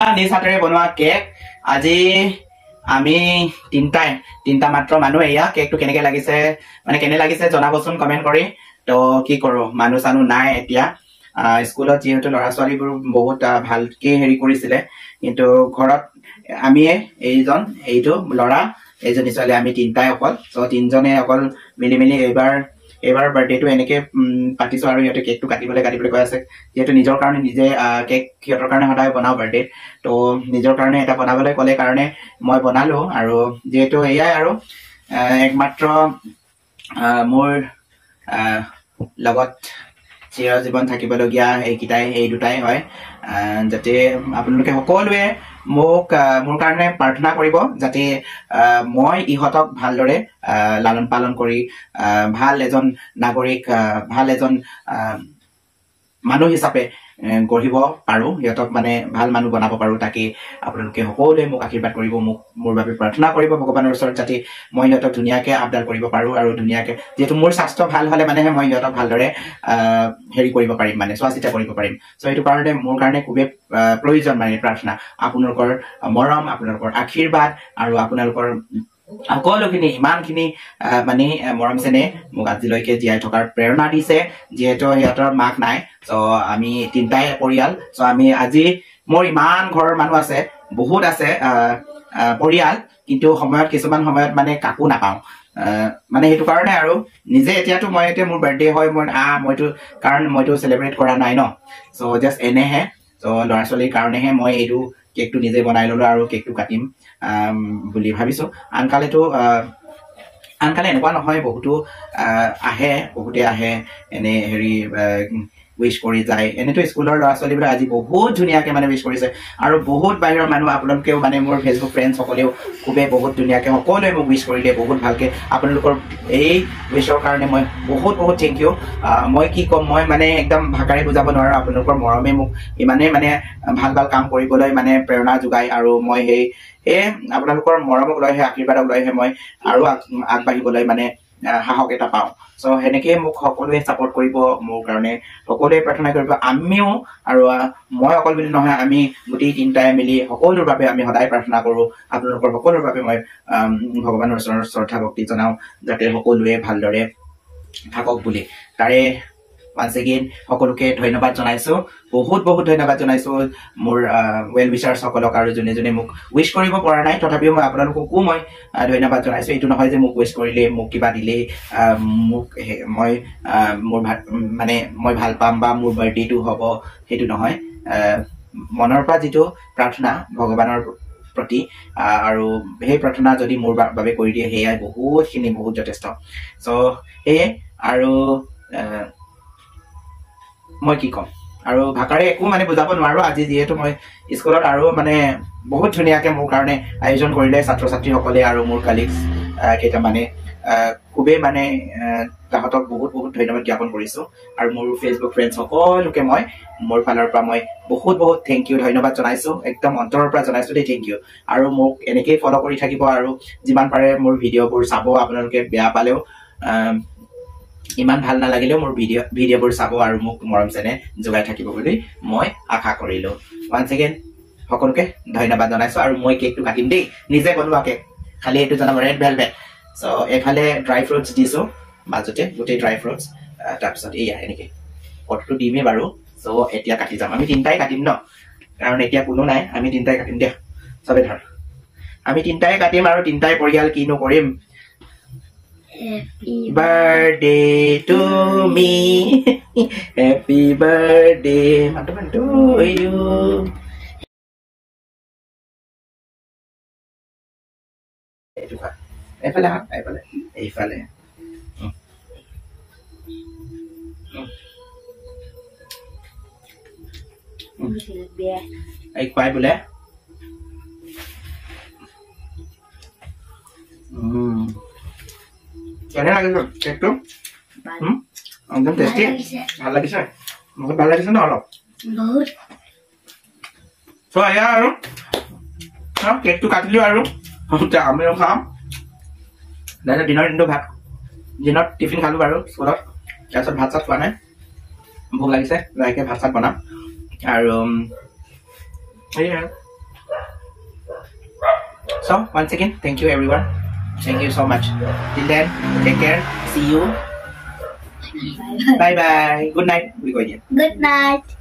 নিজ হাতেৰে বনোৱা কেক আজি আমি তিনটা মাত্ৰ মানুহ এয়া কেকটো কেনেকৈ লাগিছে মানে কেনে লাগিছে জনাবচোন কমেন্ট কৰি তো কি কৰো মানুহ চানু নাই এতিয়া স্কুলত যেহেতু ল'ৰা ছোৱালীবোৰ বহুত ভালকে হেৰি কৰিছিলে কিন্তু ঘৰত আমি এইটো ল'ৰা এইজনী ছোৱালী আমি তিনটাই অকল তো তিনজনে অকল মিলি এইবাৰ বাৰ্থডেটো এনেকে পাতিছো আৰু ইহঁতে কেকটো কাটিবলৈ কৈ আছে যেহেতু নিজৰ কাৰণে নিজে কেক সিহঁতৰ কাৰণে সদায় বনাও বাৰ্থডে তো নিজৰ কাৰণে এটা বনাবলৈ ক'লে কাৰণে মই বনালো আৰু যেহেতু এয়াই আৰু একমাত্ৰ মোৰ লগত চিৰজীৱন থাকিবলগীয়া এই দুটাই হয় যাতে আপোনালোকে সকলোৱে মোৰ কাৰণে প্ৰাৰ্থনা কৰিব যাতে মই ইহঁতক ভালদৰে লালন পালন কৰি ভাল এজন নাগৰিক ভাল এজন মানুহ হিচাপে গঢ়িব পাৰো ইহঁতক মানে ভাল মানুহ বনাব পাৰো তাকে আপোনালোকে সকলোৱে মোক আশীৰ্বাদ কৰিব মোৰ বাবে প্ৰাৰ্থনা কৰিব ভগৱানৰ ওচৰত যাতে মই ইহঁতক ধুনীয়াকে আপডাল কৰিব পাৰো আৰু ধুনীয়াকে যেহেতু মোৰ স্বাস্থ্য ভাল হলে মানেহে মই ইহঁতক ভালদৰে হেৰি কৰিব পাৰিম মানে চোৱা চিতা কৰিব পাৰিম চ' এইটো কাৰণে মোৰ কাৰণে খুবেই প্ৰয়োজন মানে প্ৰাৰ্থনা আপোনালোকৰ মৰম আপোনালোকৰ আশীৰ্বাদ আৰু আপোনালোকৰ সকলোখিনি ইমানখিনি মানে মৰম চেনে মোক আজিলৈকে জীয়াই থকাৰ প্ৰেৰণা দিছে যিহেতু সিহঁতৰ মাক নাই চ' আমি তিনটাই পৰিয়াল চ' আমি আজি মোৰ ইমান ঘৰৰ মানুহ আছে বহুত আছে পৰিয়াল কিন্তু কিছুমান সময়ত মানে কাকো নাপাওঁ মানে সেইটো কাৰণে আৰু নিজে এতিয়াতো মই এতিয়া মোৰ বাৰ্থডে হয় মইতো চেলিব্ৰেট কৰা নাই ন চ' জাষ্ট এনেহে চ' ল'ৰা ছোৱালীৰ কাৰণেহে মই এইটো কেকটো নিজে বনাই ললো আৰু কেকটো কাটিম বুলি ভাবিছো আনকালে এনেকুৱা নহয় বহুতে আহে এনে হেৰি উইশ কৰি যায় এনেতো স্কুলৰ ল'ৰা ছোৱালীবোৰে আজি বহুত ধুনীয়াকে মানে উইশ কৰিছে আৰু বহুত বাহিৰৰ মানুহ আপোনালোকেও মানে মোৰ ফেচবুক ফ্ৰেণ্ডছ সকলেও খুবেই বহুত ধুনীয়াকে সকলোৱে মোক উইশ কৰিলে বহুত ভালকে আপোনালোকৰ এই উইশৰ কাৰণে মই বহুত থেংক ইউ মই কি ক'ম মই মানে একদম ভাষাৰে বুজাব নোৱাৰো আপোনালোকৰ মৰমে মোক ইমানেই মানে ভাল কাম কৰিবলৈ মানে প্ৰেৰণা যোগায় আৰু মই সেই আপোনালোকৰ মৰমক লৈহে আশীৰ্বাদক লৈহে মই আৰু আগবাঢ়িবলৈ মানে সাহস এটা পাওঁ চ' সেনেকে মোক সকলোৱে ছাপোৰ্ট কৰিব মোৰ কাৰণে সকলোৱে প্ৰাৰ্থনা কৰিব আমিও আৰু মই অকল বুলি নহয় আমি গোটেই তিনটাই মিলি সকলোৰ বাবে আমি সদায় প্ৰাৰ্থনা কৰো আপোনালোকৰ সকলোৰ বাবে মই ভগৱানৰ ওচৰত শ্ৰদ্ধা ভক্তি জনাও যাতে সকলোৱে ভালদৰে থাকক বুলি তাৰে once again সকলোকে ধন্যবাদ জনাইছো বহুত ধন্যবাদ জনাইছো মোৰ ওয়েল উইচাৰ্ছ সকলক আৰু যোনে মোক উইশ কৰিব পৰা নাই তথাপিও মই আপোনালোককো মই ধন্যবাদ জনাইছো এইটো নহয় যে মোক উইশ কৰিলে মোক কিবা দিলে মই ভাল পাম বা মোৰ বাৰ্থডেটো হ'ব সেইটো নহয় মনৰ পৰা যিটো প্ৰাৰ্থনা ভগৱানৰ প্ৰতি আৰু সেই প্ৰাৰ্থনা যদি মোৰ বাবে কৰি দিয়ে সেয়াই বহুত যথেষ্ট চ' সেয়ে আৰু মই কি ক'ম আৰু ভাষাৰে একো মানে বুজাব নোৱাৰো আজি যিহেতু মই স্কুলত আৰু মানে বহুত ধুনীয়াকে মোৰ কাৰণে আয়োজন কৰিলে ছাত্ৰ ছাত্ৰীসকলে আৰু মোৰ কালিগছ কেইটামানে খুবেই মানে তাহাঁতক বহুত ধন্যবাদ জ্ঞাপন কৰিছো আৰু মোৰ ফেচবুক ফ্ৰেণ্ডছ সকলোকে মই মোৰ ফালৰ পৰা মই বহুত থেংক ইউ ধন্যবাদ জনাইছো একদম অন্তৰৰ পৰা জনাইছো দেই থেংক ইউ আৰু মোক এনেকেই ফলো কৰি থাকিব আৰু যিমান পাৰে মোৰ ভিডিঅ'বোৰ চাব আপোনালোকে বেয়া পালেও ইমান ভাল নালাগিলেও মোৰ ভিডিঅ'বোৰ চাব আৰু মোক মৰম চেনে যোগাই থাকিব বুলি মই আশা কৰিলো once again সকলোকে ধন্যবাদ জনাইছো আৰু মই কেকটো কাটিম দেই নিজে বনোৱা কেক খালি এইটো জনাব ৰেড ভেলভেট চ' এইফালে ড্ৰাই ফ্ৰুটছ দিছো মাজতে গোটেই ড্ৰাই ফ্ৰুটছ তাৰপিছত এয়া এনেকে ফটোটো দিমেই বাৰু চ' এতিয়া কাটি যাম আমি তিনটাই কাটিম ন কাৰণ এতিয়া কোনো নাই আমি তিনটাই কাটিম দিয়া চবে ধৰ আমি তিনটাই কাটিম আৰু তিনটাই পৰিয়াল কিনো কৰিম Happy birthday to me. Happy birthday to you. এইফালে খুৱাই বোলে কেনে লাগিছে কেকটো একদম টেষ্টি ভাল লাগিছে বহুত ভাল লাগিছে ন অলপ চ' এয়া আৰু কেকটো কাটিলো আৰু আমিও খাম দিনত টিফিন খালো বাৰু স্কুলত তাৰপিছত ভাত চাত খোৱা নাই ভোক লাগিছে লাহেকে ভাত চাত বনাম আৰু So once again, thank you everyone. Thank you so much. Till then, take care. See you. Bye bye. Good night. We go again. Good night.